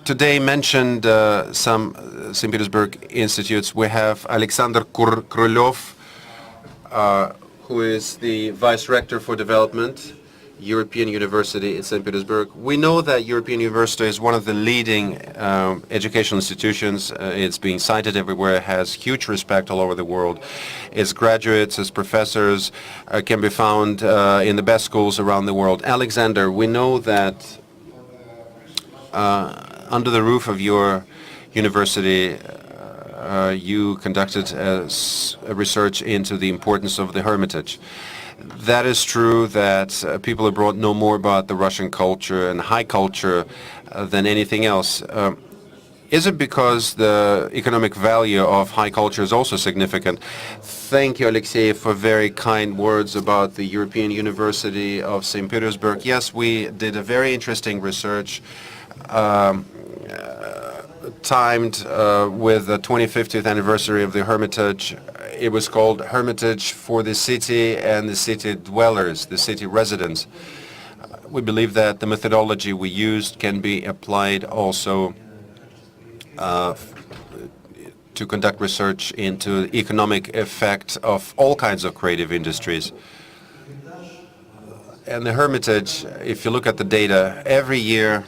today mentioned some St. Petersburg institutes. We have Alexander Kurylev, who is the Vice Rector for Development, European University in St. Petersburg. We know that European University is one of the leading educational institutions. It's being cited everywhere, has huge respect all over the world. Its graduates, its professors can be found in the best schools around the world. Alexander, we know that under the roof of your university, you conducted a research into the importance of the Hermitage. That is true that people abroad know more about the Russian culture and high culture than anything else. Is it because the economic value of high culture is also significant? Thank you, Alexei, for very kind words about the European University of St. Petersburg. Yes, we did a very interesting research timed with the 25th anniversary of the Hermitage. It was called Hermitage for the City and the City Dwellers, the city residents. We believe that the methodology we used can be applied also to conduct research into the economic effect of all kinds of creative industries. And the Hermitage, if you look at the data, every year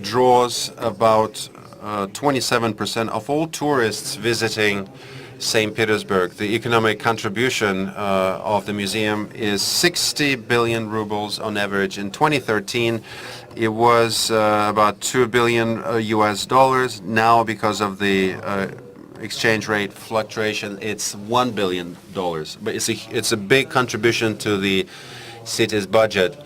draws about 27% of all tourists visiting St. Petersburg. The economic contribution of the museum is 60 billion rubles on average. In 2013, it was about 2 billion US dollars. Now, because of the exchange rate fluctuation, it's $1 billion. But it's a big contribution to the city's budget.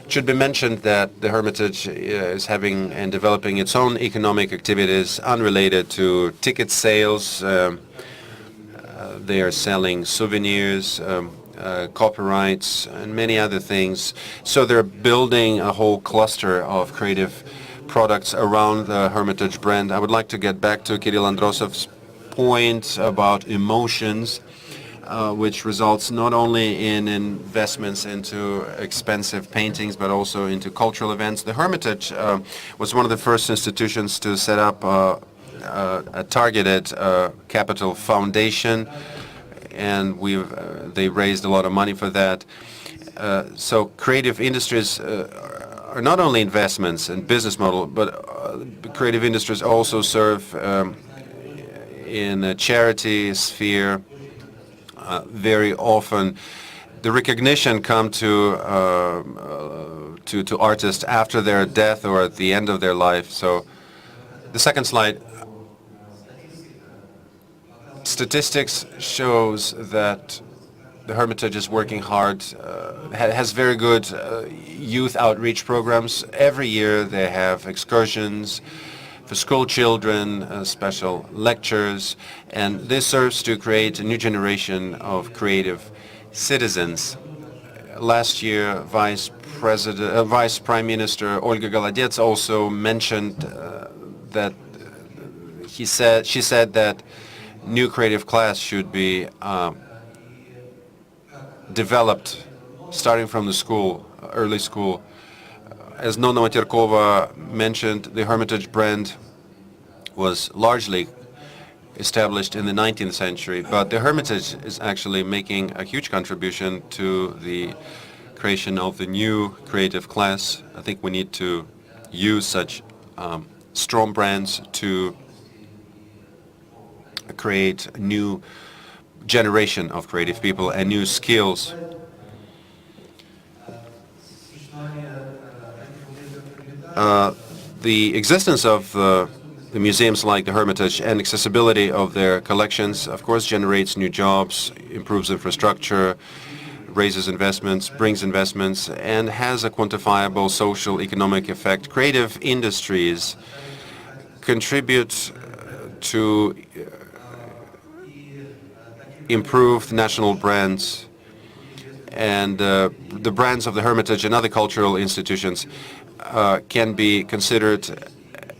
It should be mentioned that the Hermitage is having and developing its own economic activities unrelated to ticket sales. They are selling souvenirs, copyrights, and many other things. So they're building a whole cluster of creative products around the Hermitage brand. I would like to get back to Kirill Androsov's point about emotions, which results not only in investments into expensive paintings, but also into cultural events. The Hermitage was one of the first institutions to set up a targeted capital foundation, and they raised a lot of money for that. So creative industries are not only investments and business model, but creative industries also serve in a charity sphere. Very often, the recognition comes to artists after their death or at the end of their life. So, the second slide. Statistics shows that the Hermitage is working hard, has very good youth outreach programs. Every year they have excursions for school children, special lectures, and this serves to create a new generation of creative citizens. Last year, Vice Prime Minister Olga Golodets also mentioned that she said that new creative class should be developed starting from the school, early school. As Nona Materkova mentioned, the Hermitage brand was largely established in the 19th century, but the Hermitage is actually making a huge contribution to the creation of the new creative class. I think we need to use such strong brands to create a new generation of creative people and new skills. The existence of the museums like the Hermitage and accessibility of their collections, of course, generates new jobs, improves infrastructure, raises investments, brings investments, and has a quantifiable social economic effect. Creative industries contribute to improved national brands, and the brands of the Hermitage and other cultural institutions can be considered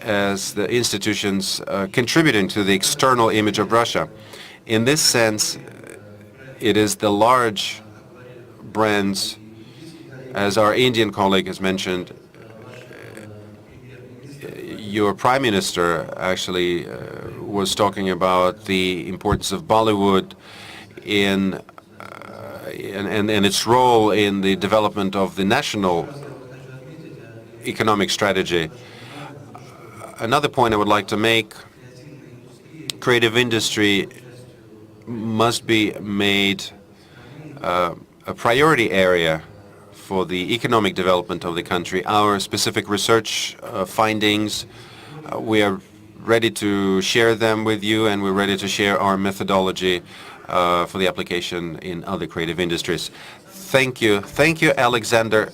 as the institutions contributing to the external image of Russia. In this sense, it is the large brands, as our Indian colleague has mentioned, your Prime Minister actually was talking about the importance of Bollywood in and its role in the development of the national economic strategy. Another point I would like to make: creative industry must be made a priority area for the economic development of the country. Our specific research findings, we are ready to share them with you, and we're ready to share our methodology for the application in other creative industries. Thank you. Thank you, Alexander.